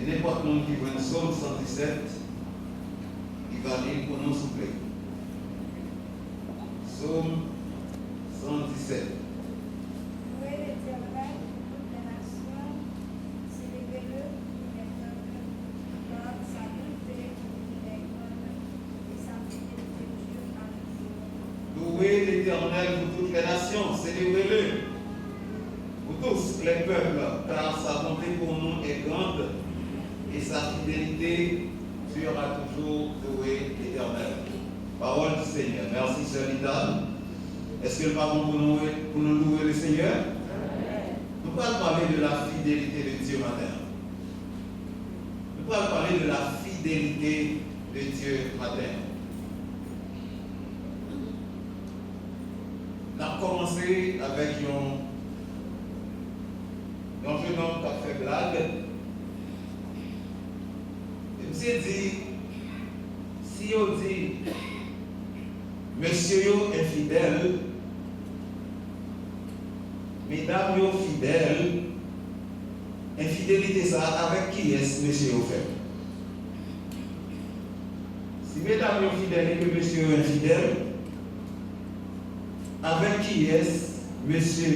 Et n'importe qui voit un psaume 117, il va lire pour nous, s'il vous plaît. Psaume 117. Louez l'Éternel, toutes les nations, célébrez-le, il est peuple, car sa bonté est grande et sa fidélité Dieu à nous. Louez l'Éternel pour toutes les nations, célébrez-le. Pour tous les peuples, car sa bonté pour nous est grande et sa fidélité sera toujours louée l'Éternel. Parole du Seigneur. Merci, Sœur Lita. Est-ce que le pardon pour nous louer le Seigneur? Nous allons parler de la fidélité de Dieu matin. Nous allons parler de la fidélité de Dieu matin. On a commencé avec un jeune homme qui a fait blague. Et monsieur dit, si on dit, monsieur yo infidèle, mesdames yo fidèles, infidélité ça, avec qui est-ce monsieur yo fait? Si mesdames yo fidèles et que monsieur yo infidèle, avec qui est-ce monsieur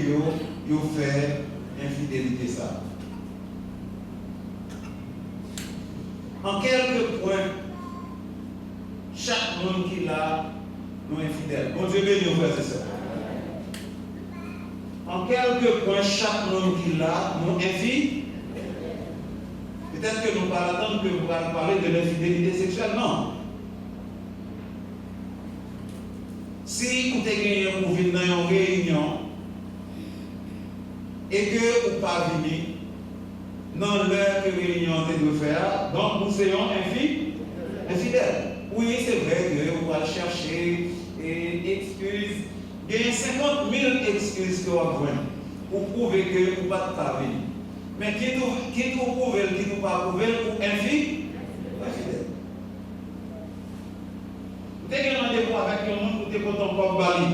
yo fait infidélité ça? En quelques points, chaque monde qui l'a nous infidèle. Bon Dieu béni, frères et sœurs. En quelques points, chaque monde qui l'a nous infidèle. Peut-être que nous ne parlons que vous allez parler de l'infidélité sexuelle, non. Si vous avez gagné pour venir dans une réunion et que vous pas venir dans l'heure que réunion de faire, donc nous serons infidèles. Oui, c'est vrai que vous allez chercher excuses. Il y a 50 000 excuses que vous avez pour prouver que vous ne pas venir. Mais qui nous prouve, qui nous pas prouver, pour infidèle. Vous avez un rendez-vous avec un monde pour te content comme Bali.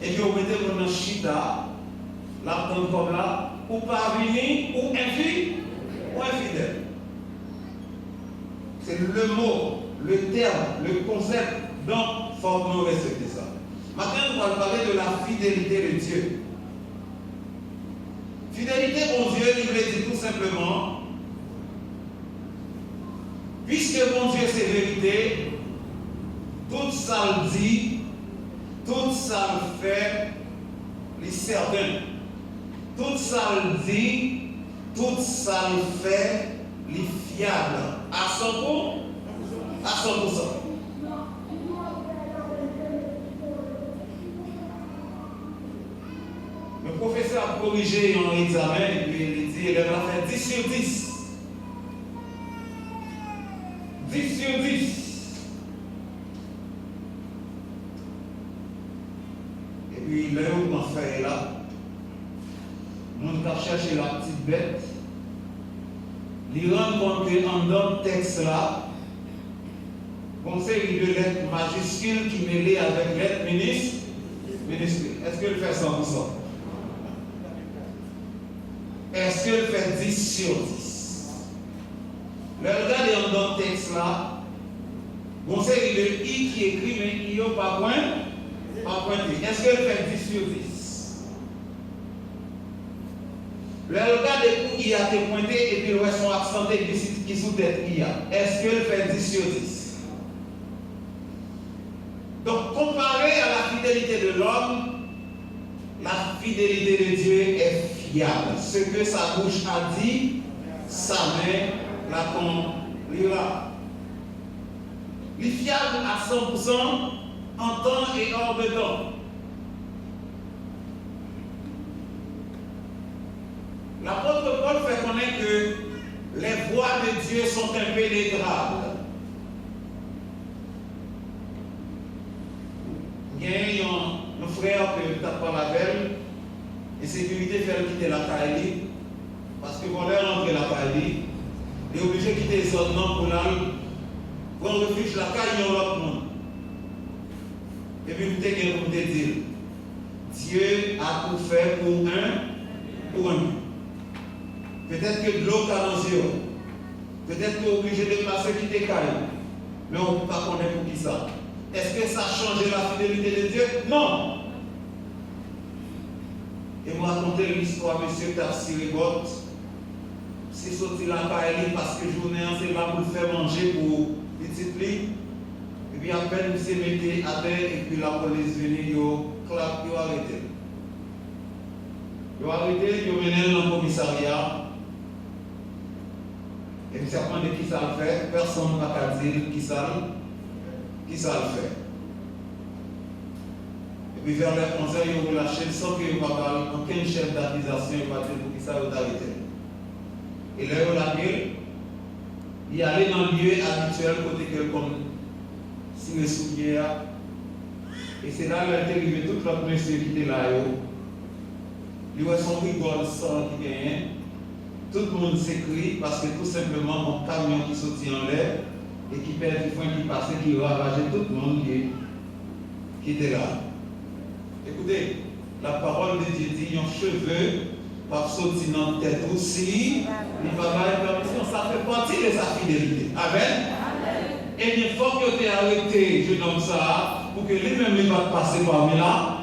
Et puis vous mettez dans le chita, là, comme là, ou pas venir, ou infidèle. C'est le mot, le terme, le concept, donc il faut que nous respecter ça. Maintenant, nous allons parler de la fidélité de Dieu. Fidélité au Dieu, il veut dire tout simplement, puisque mon Dieu c'est vérité, tout ça le dit, tout ça le fait, les certains. Tout ça le dit, tout ça le fait, les fiables. À 100%. À 100%. Le professeur a corrigé un examen et puis il dit il a fait 10 sur 10. 10 sur 10. Et puis là où on fait là, on a cherché la petite bête, il rend compte qu'en dans le texte là, conseil de lettres majuscules qui mêlées avec lettres minuscules. Est-ce qu'elle fait 100%? Est-ce qu'elle fait 10 sur 10? Le regardez dans le texte là, conseil de I qui écrit, mais il n'y a pas pointé. Est-ce qu'elle fait 10 sur 10? Le regardez où il a été pointé et puis le reste sont accentés qui sous tête il y a. Est-ce qu'elle fait 10 sur 10? Donc, comparé à la fidélité de l'homme, la fidélité de Dieu est fiable. Ce que sa bouche a dit, sa main l'accomplira. Il est fiable à 100% en temps et hors de temps. L'apôtre Paul fait connaître que les voies de Dieu sont impénétrables. Il y a un frère que tu n'as pas la belle, et sécurité fait quitter la Kaili, parce que pour aller rentrer la Kaili, il est obligé de quitter les zones non pour aller prendre refuge la Kaili dans l'autre monde. Et puis vous te dire, Dieu a tout fait pour un. Peut-être que de l'eau a dans yeux. Peut-être que tu es obligé de passer qui t'es caillé. Mais on ne peut pas connaître pour qui ça. Est-ce que ça a changé la fidélité de Dieu? Non. Et moi, raconter l'histoire, monsieur Tafsiribot, c'est sorti la paille parce que journée, c'est là pour le faire manger pour petite lit. Et puis, à peine, il s'est mis à terre et puis la police venue, il a arrêté. Il a arrêté, il a mené dans le commissariat. Et puis, ça prend de qui ça le fait, personne ne va dire qui ça le fait. Et puis vers les 11 heures, ils ont relâché sans qu'il n'y ait pas aucun chef d'accusation, il va dire pour qui ça a été arrêté. Et là, il a dit, il allait dans le lieu habituel, côté que comme si les souliers. Et c'est là qu'il est arrivé tout l'autre monsieur qui était là. Il a son rigole sans qui gagne. Tout le monde s'écrit parce que tout simplement, un camion qui sortit en l'air et qui perd du foin qui passait, qui ravageait tout le monde qui était là. Écoutez, la parole de Dieu dit, un cheveu par sortir dans la tête aussi, il va avoir une permission, ça fait partie de sa fidélité. Amen. Et il faut que tu aies arrêté, je donne ça, pour que lui-même ne va passer parmi là.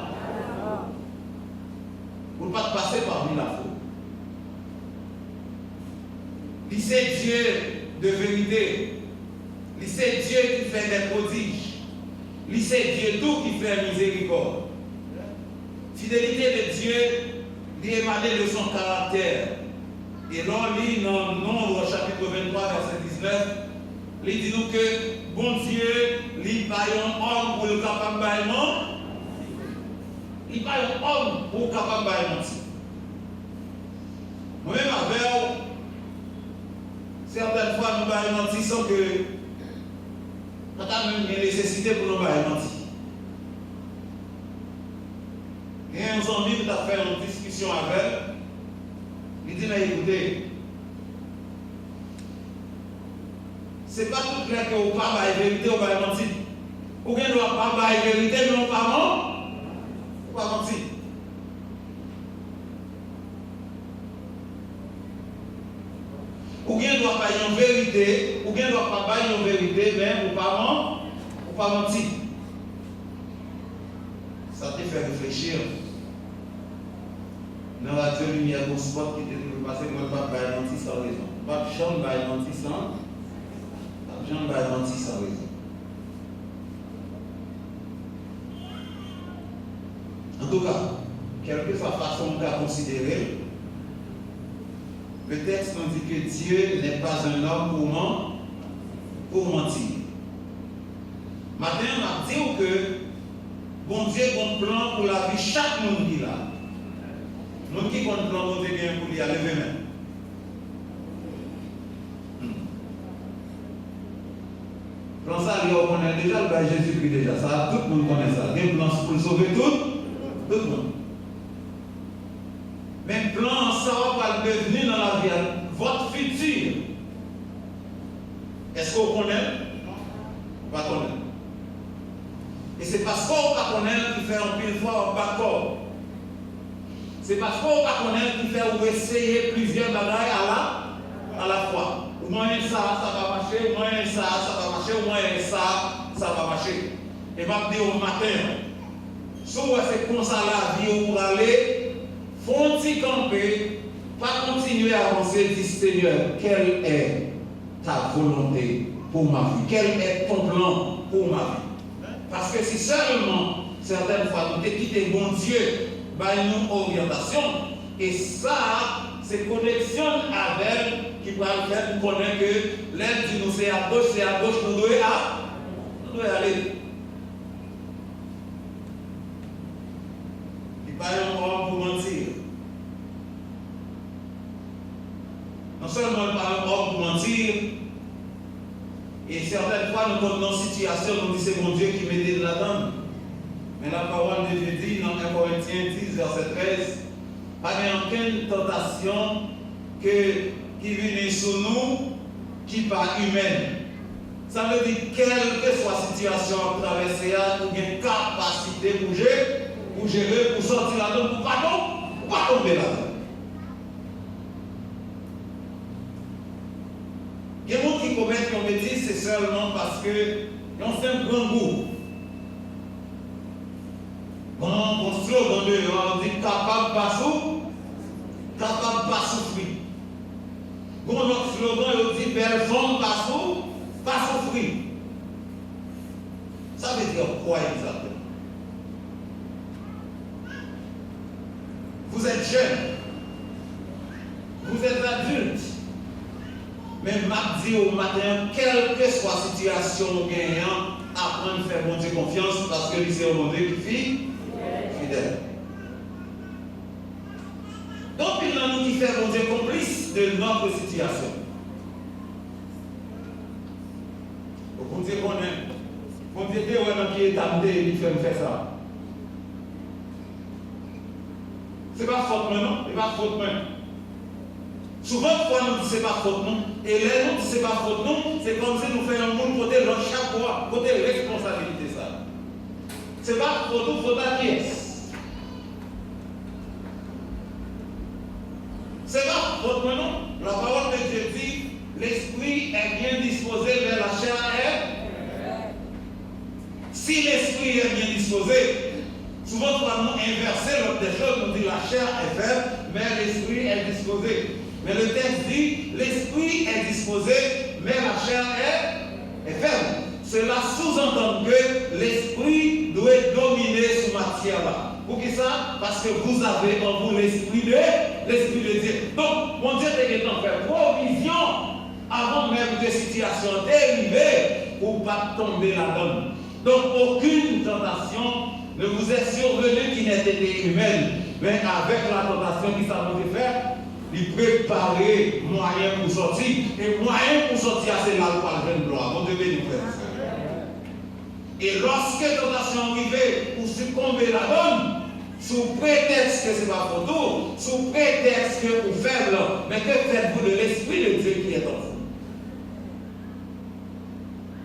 Pour ne pas passer parmi la faute. C'est Dieu de vérité. C'est Dieu qui fait des prodiges. C'est Dieu tout qui fait miséricorde. Fidélité de Dieu émanée de son caractère. Et là, on lit dans Nombre chapitre 23, verset 19, il dit nous que bon Dieu, il pas un homme pour le capable de mentir. Il pas un homme pour le capable de mentir. Moi-même, avec certaines fois, nous allons mentir sans que nous avons une nécessité pour nous mentir. Il y a un ami qui a fait une discussion avec, il dit, mais écoutez, ce n'est pas tout clair que vous ne pouvez pas la vérité ou pas mentir. Ou bien nous ne pouvons pas la vérité, mais on ne peut pas mentir. Ou bien doit pas une vérité, ou bien doit pas une vérité, mais ou pas mentir. Ça te fait réfléchir. Dans la radio lumière au spot qui te dit passer, moi pas mentir sans raison. Pas de chambre mentir sans raison. En tout cas, quelle que soit la façon de considérer, le texte nous dit que Dieu n'est pas un homme pour mentir. Maintenant, on va dire que bon Dieu a un plan pour la vie chaque monde qui est là. Nous qui compte plan pour Dieu pour lui aller même. Plan ça, on connaît déjà le bail Jésus-Christ déjà. Ça, tout le monde connaît ça. Il y a un plan pour sauver tout le monde. Mais plan, ça va devenir dans la vie, votre futur. Est-ce qu'on connaît? Pas connaître. Et c'est parce qu'on ne connaît qui fait un pile fois un d'accord. C'est parce qu'on ne connaît qui fait ou essayer plusieurs bagailles à la fois. Au moins ça va marcher, au moins ça va marcher, au moins ça va marcher. Et je vais dire au matin, si c'est comme ça la vie pour aller, faut-il camper, pas continuer à avancer, dit Seigneur, quelle est ta volonté pour ma vie? Quel est ton plan pour ma vie? Parce que si seulement, certaines fois, nous t'es quitté bon Dieu, par une orientation, et ça, c'est connexion avec qui va faire nous connaître que l'aide dit nous c'est à gauche, nous devons aller. Pas un homme pour mentir. Non seulement pas un homme pour mentir, et certaines fois nous sommes dans une situation où nous disons c'est mon Dieu qui m'aide là-dedans. Mais la parole de Dieu dit dans 1 Corinthiens 10, verset 13, pas aucune tentation qui vient sur nous qui n'est pas humaine. Ça veut dire quelle que soit la situation à traverser, nous avons une capacité pour gérer, pour sortir là-dedans, pour pas tomber là-dedans. Il y a qui commettent une bêtise, c'est seulement parce que ont fait un grand goût. Bon slogan de on dit capable pas souffrir. Bon autre slogan, on dit belle femme pas souffrir. Ça veut dire quoi exactement? Vous êtes jeune, vous êtes adulte, mais mardi au matin, quelle que soit la situation nous gagnons, apprendre à faire bon Dieu confiance parce que c'est un bon Dieu qui fit fidèle. Donc il a nous qui fait bon Dieu complice de notre situation. Bon Dieu connaît. Bon Dieu dit ouais qui est amené, il fait me faire ça. C'est pas faute non, c'est pas faute non. Souvent, fois nous disons c'est pas faute non, et les nous disons c'est pas faute non, c'est comme si nous faisons un monde côté leur chaque fois, côté responsabilité ça. C'est pas faute ou faute à qui est. C'est pas faute non. La parole de Dieu dit, l'esprit est bien disposé, mais la chair est. Si l'esprit est bien disposé, souvent, nous inverser l'autre des choses, on dit la chair est faible, mais l'esprit est disposé. Mais le texte dit, l'esprit est disposé, mais la chair est faible. Cela sous-entend que l'esprit doit dominer cette matière-là. Pour qui ça? Parce que vous avez en vous l'esprit de Dieu. Donc, mon Dieu est en fait provision avant même que situation dérivée pour ne pas tomber là-dedans. Donc, aucune tentation ne vous est survenu qui n'ait été humaine, mais avec la tentation qui s'est faire, il préparer moyen pour sortir. Et moyen pour sortir, c'est là où le jeune gloire. Bon Dieu béni, frère. Et lorsque la tentation arrive pour succomber la donne, sous prétexte que ce n'est pas photo, sous prétexte que vous faible, mais que faites-vous de l'Esprit de Dieu qui est en vous?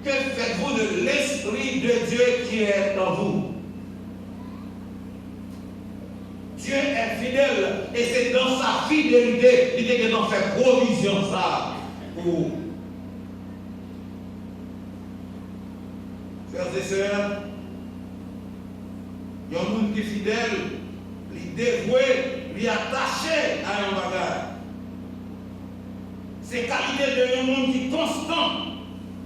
Que faites-vous de l'Esprit de Dieu qui est en vous? Dieu est fidèle et c'est dans sa fidélité qu'il est d'en faire provision ça pour frères et sœurs. Il y a un monde qui est fidèle, il est dévoué, il est attaché à un bagage. C'est qualité de un monde qui est constant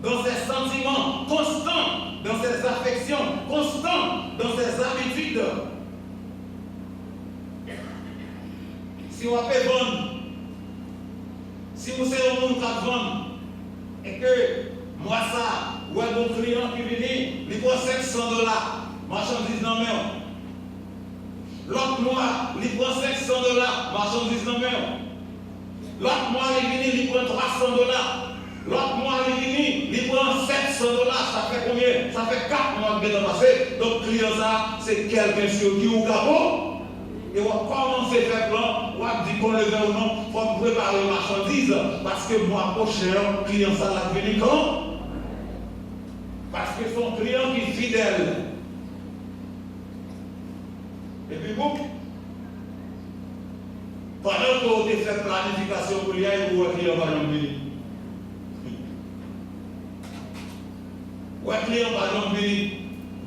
dans ses sentiments, constant dans ses affections, constant dans ses habitudes. Si vous avez vendre, si vous êtes un monde qui a vendre, et que moi ça, ou un bon client qui vient, il prend $500, marchandise dans la main. L'autre mois, il prend $500, marchandise dans la main. L'autre mois, il prend $300. L'autre mois, il prend $700. Ça fait combien? Ça fait 4 mois que vous passé. Donc, client ça, c'est quelqu'un sur qui vous capot. Et on commence à faire plan, on va dire qu'on le veut ou non, il faut préparer les marchandises. Parce que moi, prochain, le client, ça l'a venu quand? Parce que son client qui est fidèle. Et puis vous, pendant que vous avez fait planification pour lui, vous avez client va venir. Vous avez client va venir.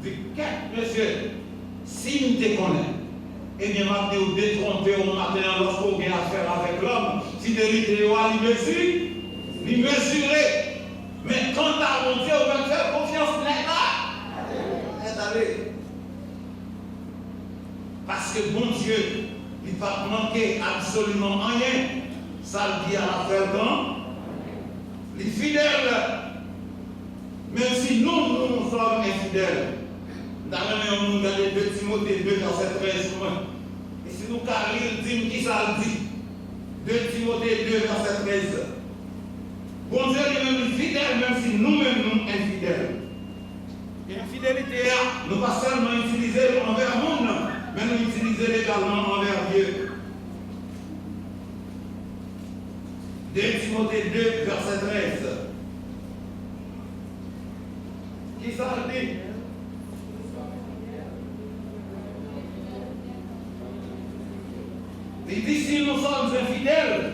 Vous dites, monsieur, si nous te connaissons, eh bien, maintenant, vous détrompez au matin lorsque vous avez affaire avec l'homme. Si de l'idée, il mesurer. Mais quand tu as mon Dieu, vous va faire confiance allez. Parce que bon Dieu, il ne va pas manquer absolument rien. Ça le dit à la faire quand les fidèles, même si nous sommes infidèles. Dans le monde, regardez 2 Timothée 2, verset 13. Et si nous carrons, dit qui ça le dit? 2 Timothée 2, verset 13. Bon Dieu est même fidèle, même si nous-mêmes nous sommes infidèles. Et la fidélité, nous ne pas seulement utiliser envers le monde, mais nous utiliser également envers Dieu. 2 Timothée 2, verset 13. Qui ça le dit? Il dit si nous sommes infidèles,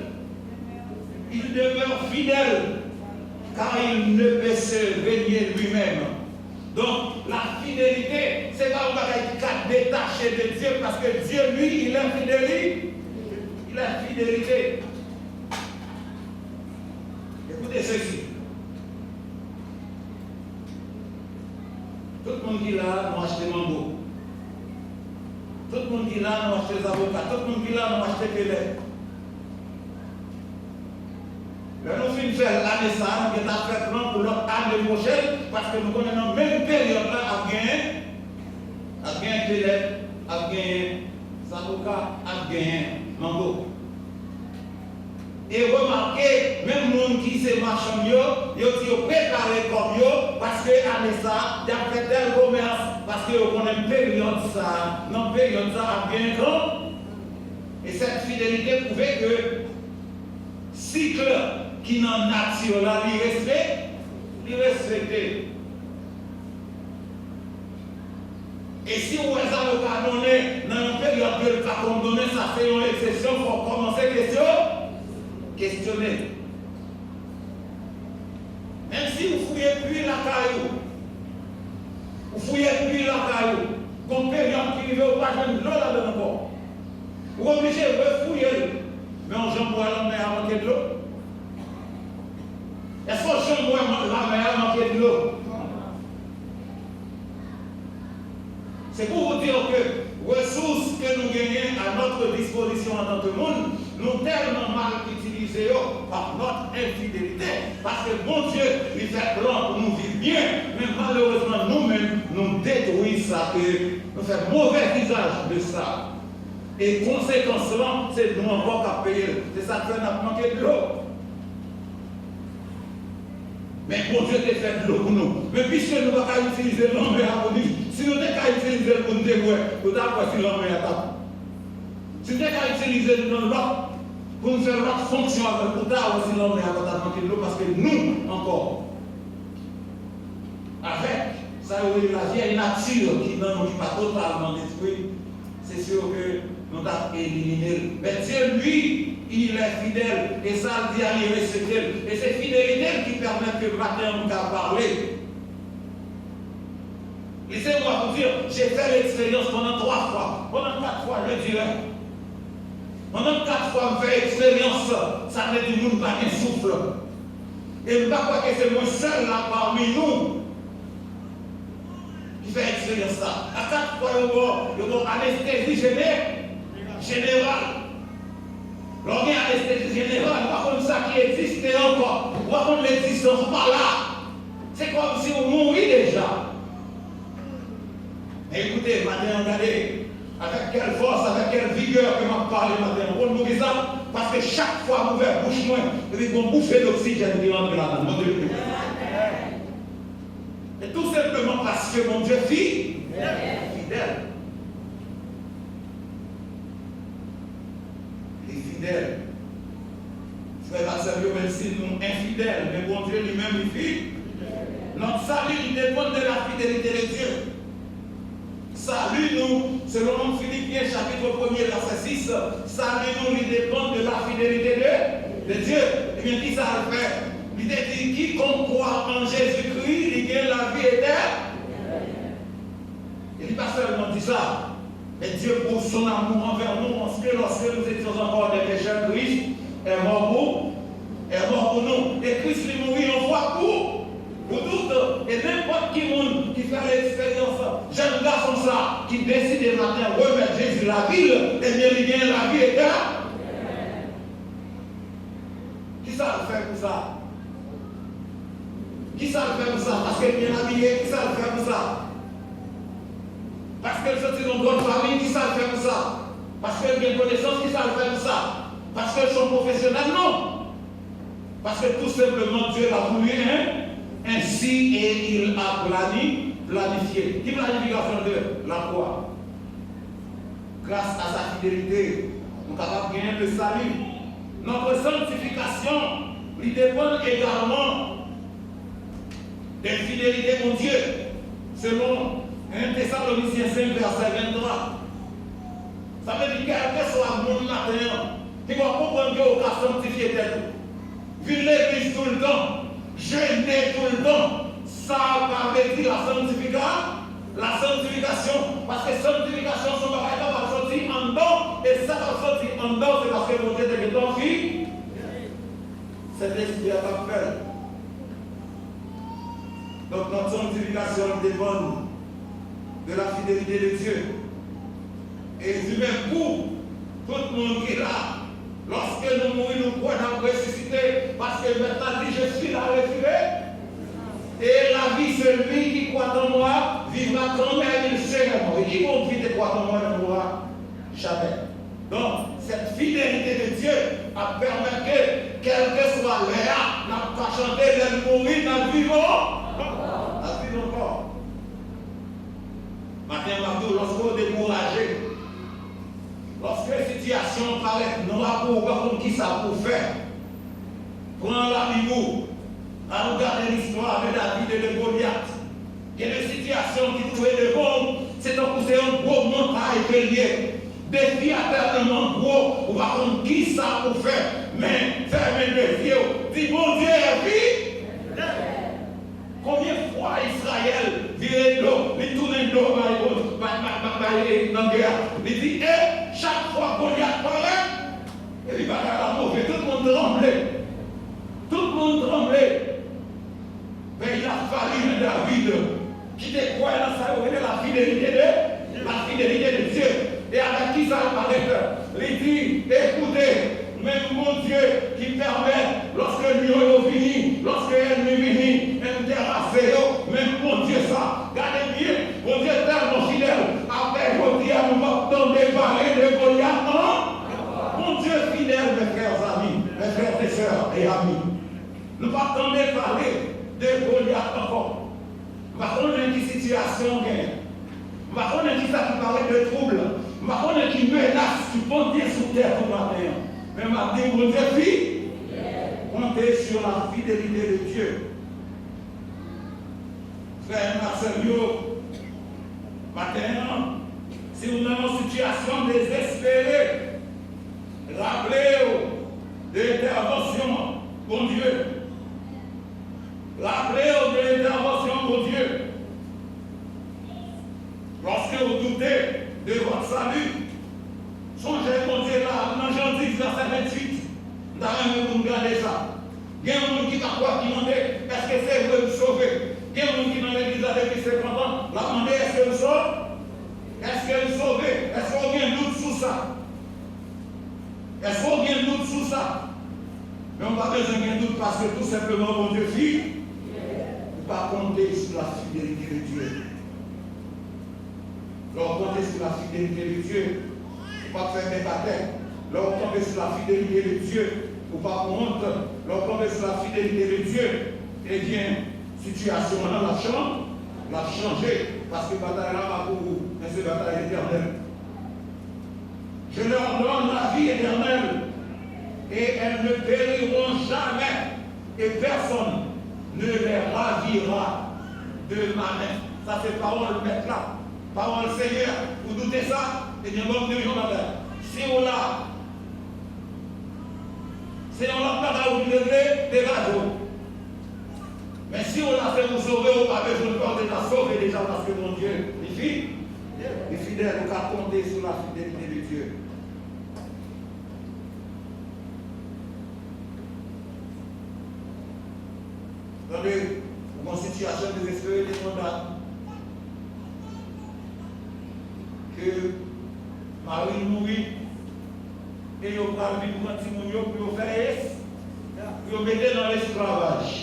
il demeure fidèle. car il ne peut se régner lui-même. Donc, la fidélité, c'est pas un bagage qui est détaché de Dieu, parce que Dieu, lui, il est fidèle. Il est fidélité. Écoutez ceci. Tout le monde qui est là, nous acheté mango. Tout le monde qui est là, nous acheté les avocats. Tout le monde qui est là, nous acheté les lait. Nous finissons faire l'année ça, nous avons fait plan pour l'autre année prochaine, parce que nous connaissons la même période là, à gagner télé, à gagner avocat, à gagner mango. Et remarquez, même les gens qui se marchent, ils ont préparé comme eux, parce que l'année ça, ils ont fait tel commerce, parce qu'ils connaissent période ça, non période ça, à gagner grand. Et cette fidélité prouvait que cycle qui n'en nature là, il respecte. Et si vous avez un donné dans une période de le pas condamné, ça fait une exception, il faut commencer à questionner. Même si vous fouillez plus la caillou, comme période qui veut pas jouer de l'eau là-dedans encore, vous êtes obligé de refouiller. Mais on jambe la mer à manquer de l'eau. Est-ce qu'on jambe la mer à manquer de l'eau? C'est pour vous dire que les ressources que nous gagnons à notre disposition en tant que monde, nous tellement mal utilisées par notre infidélité. Parce que bon Dieu, il fait plan pour nous vivre bien, mais malheureusement nous-mêmes, nous détruisons ça, et nous faisons mauvais usage de ça. Et conséquence, c'est nous encore qu'à payer. C'est ça que fait nous manquer de l'eau. Mais bon Dieu t'a fait de l'eau pour nous. Mais puisque nous ne pouvons pas utiliser l'homme à nous, si nous ne pouvons pas utiliser le pour nous dévouer, nous avons si l'homme est à table. Si nous ne pouvons pas utiliser l'autre pour nous faire notre fonction avec nous, nous avons si l'homme est à table de l'eau, parce que nous, encore, avec ça, la vieille nature qui n'est pas totalement détruite, c'est sûr que nous avons éliminé. Mais Dieu, lui, il est fidèle. Et ça, le dit à lui respecter. Et c'est fidélité qui permet que le matin, nous puissions parler. Laissez-moi vous dire, j'ai fait l'expérience pendant 3 fois. Pendant 4 fois, je dirais. Pendant 4 fois, je fais l'expérience. Ça veut dire que nous n'avons pas de souffle. Et je ne sais pas que c'est moi seul là parmi nous qui fait l'expérience ça. À 4 fois, il y a une anesthésie générale. Lorsqu'il y a anesthésie générale, par contre, ça qui existait encore, par contre, l'existence pas là. C'est comme si on mourit déjà. Écoutez, matin, regardez, avec quelle force, avec quelle vigueur que m'a parlé matin. On nous dit ça, parce que chaque fois qu'on ouvre bouche moins, et qu'on bouffe l'oxygène qui rentre là-dedans. Et tout simplement parce que mon Dieu est fidèle. Fidèle. Frère Marcel, même si nous infidèles, mais bon Dieu lui-même est fidèle. Notre salut, il dépend de la fidélité de Dieu. Salut nous, selon Philippiens chapitre 1er verset 6, salut nous, il dépend de la fidélité de Dieu. Et bien, qui ça le fait? Il dit, quiconque croit en Jésus-Christ, il gagne la vie éternelle. Il dit pas seulement dit ça. Et Dieu, pour son amour envers nous, parce que lorsque nous étions encore des pécheurs, Christ est mort pour nous. Et Christ lui mourit en foi pour toutes. Et n'importe qui monde qui fait l'expérience, jeune garçon ça, qui décide le matin de remettre Jésus la ville, et bien il gagne la vie éternelle. Qui ça le fait pour ça? Qui ça le fait pour ça? Parce qu'il vient habillé, qui ça le fait pour ça? Parce qu'elle sortit dans une bonne famille, qui ça le fait pour ça? Parce qu'elle a une connaissance, qui ça le fait pour ça? Parce qu'elles sont professionnelles, non. Parce que tout simplement Dieu l'a voulu ainsi et il a planifié. Qui planification de la croix? Grâce à sa fidélité, nous sommes capables de gagner le salut. Notre sanctification lui dépend également de la fidélité mon Dieu, selon 1 Thessaloniciens 5, verset 23. Ça veut dire quel que soit le monde matin, qui va comprendre que vous avez sanctifié tête. Vu l'église tout le temps, jeûner tout le temps. Ça va dire la sanctification. La sanctification, parce que sanctification, son bagage va sortir en dedans, et ça va sortir en dedans, c'est parce que mon Dieu est dans vie. C'est l'esprit à ta faire. Donc notre sanctification dépend de la fidélité de Dieu. Et du même coup, tout le monde qui est là, lorsque nous mourons, nous pouvons ressusciter, parce que maintenant dit je suis là ressuscité. Et la vie, celui qui croit en moi, vivra quand même sereinement. Et qui vont vivre de croire en moi ne mourra jamais. Donc, cette fidélité de Dieu a permis que, quel que soit l'heure, n'a pas chanté de mourir, n'a vivant. N'a vivant encore. Maintenant, lorsqu'on est découragé, lorsque la situation paraît noire pour qui ça pour faire, prends l'amour. À regarder l'histoire de David et de Goliath. Il y a des situations qui trouvaient de bon, c'est un gros montagne bélier. Défi éternellement gros, on va prendre qui ça pour faire. Mais fermez les yeux, dis bon Dieu, vie. Combien de fois Israël virait l'eau, il tourne l'eau dans la guerre. Il dit, chaque fois Goliath parlait, et il va à la mauvaise, tout le monde tremblait. Tout le monde tremblait. Mais il a fallu David qui te croit dans sa vie la fidélité de Dieu. Et avec qui ça apparaît? Il dit, écoutez, même mon Dieu qui permet, lorsque l'union est finie, lorsque l'ennemi est fini, même terrasser, même mon Dieu ça, gardez bien, mon Dieu est tellement fidèle. Après, je dis à nous, dans des barils de Goliath, non? Mon Dieu fidèle, mes frères amis, mes frères et sœurs et amis. Nous ne pas attendre parler de Goliath encore. Par contre, il y a une situation qui par contre, il y a ça qui paraît de trouble. Par contre, il y a qui menace, qui pond bien sur terre tout matin. Mais ma dit, mon Dieu, fille, comptez sur la fidélité de Dieu. Frère Marcel, maintenant, si vous êtes en situation désespérée, rappelez-vous de l'intervention, bon Dieu. Rappelez-vous de l'intervention, mon Dieu. Lorsque vous doutez de votre salut, songez, mon Dieu, là, dans Jean 10, verset 28, nous avons regarder ça. Il y a un monde qui va quoi qui demande, est-ce que c'est vous me sauver? Il y a un monde qui dans l'église depuis 50 ans, l'a demandé, est-ce que vous sauvez? Est-ce que vous sauvez? Est-ce qu'on a un doute sur ça? Est-ce qu'on a un doute sur ça? Mais on n'a pas besoin d'un doute parce que tout simplement, mon Dieu, fille, ne pas compter sur la fidélité de Dieu. Leur compter sur la fidélité de Dieu, pour pas faire des batailles. Leur compter sur la fidélité de Dieu, pour pas honte. Leur compter sur la fidélité de Dieu. Eh bien, situation là, l'a changé, parce que bataille là va pour vous, mais c'est bataille éternelle. Je leur donne la vie éternelle, et elles ne périront jamais, et personne ne les ravira de ma main. Ça c'est parole maître là. Parole Seigneur, vous doutez ça? Eh bien, bon Dieu, si on l'a, pas vous lever des radeaux. Mais si on l'a fait vous sauver, on n'a pas besoin de porter la sauver déjà parce que mon Dieu est fidèle, on va compter sur la fidélité de Dieu. Attendez, mon situation désespérée des mandats. Que Marie mourit et il va vivre pour un petit mounio pour faire mettre dans l'esclavage.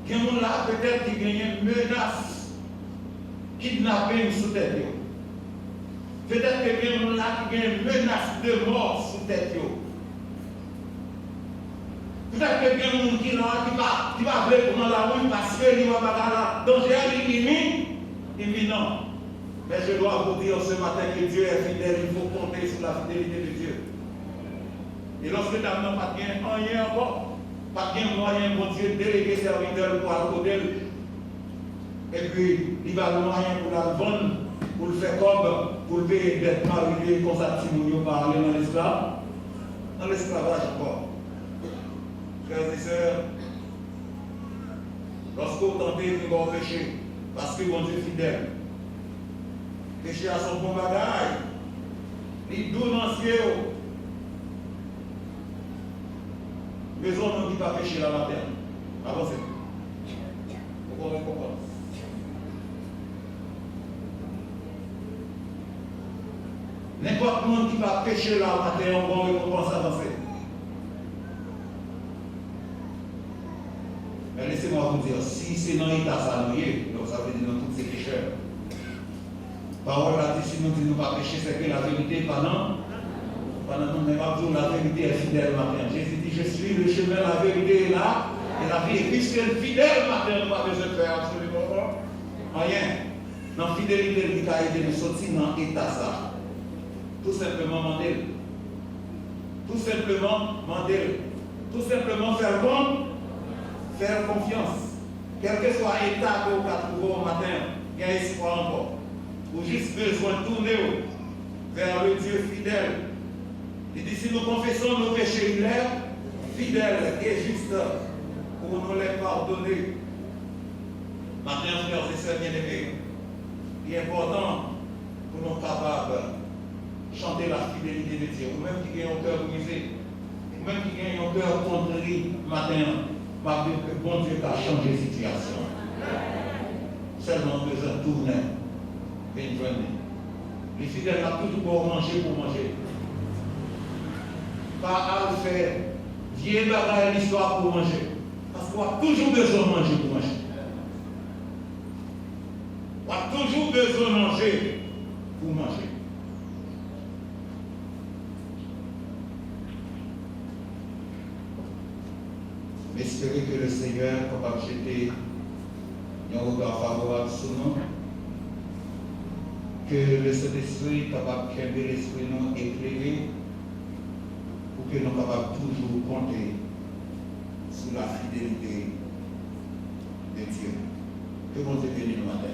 Il y a des gens là peut-être qui gagnent une menace, kidnapping sous tête. Peut-être que il y a des gens là qui gagnent une menace de mort sous tête. Peut-être que il y a des gens qui va aller pour la rue parce qu'il va pas dans danger imminent. Mais je dois vous dire ce matin que Dieu est fidèle, il faut compter sur la fidélité de Dieu. Et lorsque tu n'as pas rien encore, pas de moyen, mon Dieu, déléguer serviteur pour aller côté. Et puis, il va le moyen pour la vendre, pour le faire comme, pour le payer d'être marié, comme ça, si vous parlez dans l'esclavage encore. Frères et sœurs, qu'on tente de nous pécher. Parce que bon Dieu est fidèle. Péché à son bon bagage. Il doux dans le ciel. Maison ne dit pas pécher la matin. Avancez. Vous comprenez pourquoi? N'importe qui va pécher la matin, on va récompenser avancer. Mais laissez-moi vous dire, si c'est dans l'état salarié, donc ça veut dire dans tous ces pécheurs. Parole là, si nous disons pas pécher, c'est que la vérité, pendant nous, mais pas toujours la vérité est fidèle matin. Jésus dit, je suis le chemin, la vérité est là, et la vie est puisqu'elle est fidèle matin, nous pas besoin de faire absolument rien. Dans la fidélité, il a aidé nous sortir dans l'état ça. Tout simplement demander. Tout simplement demander. Tout simplement faire bon. Faire confiance. Quel que soit l'état que vous avez trouvé au matin, il y a espoir encore. Ou juste besoin de tourner vers le Dieu fidèle. Il dit si nous confessons nos péchés, il est fidèle et juste pour nous les pardonner. Maintenant, frères et sœurs bien-aimés, il est important pour nous capables de chanter la fidélité de Dieu. Ou même qui a un cœur brisé, ou même qui a un cœur contrarié matin. Parce que bon Dieu a changé la situation. Seulement besoin de tourner. Une journée. Les fidèles ont toujours pour manger. Pas à faire vieille bagaille l'histoire pour manger. Parce qu'on a toujours besoin de manger pour manger. On a toujours besoin de manger pour manger. Espérez que le Seigneur est capable de jeter un regard favorable sur nous, que le Saint-Esprit est capable de créer l'esprit nous éclairer, pour que nous soyons capables toujours compter sur la fidélité de Dieu. Que bon Dieu bénisse nous matin.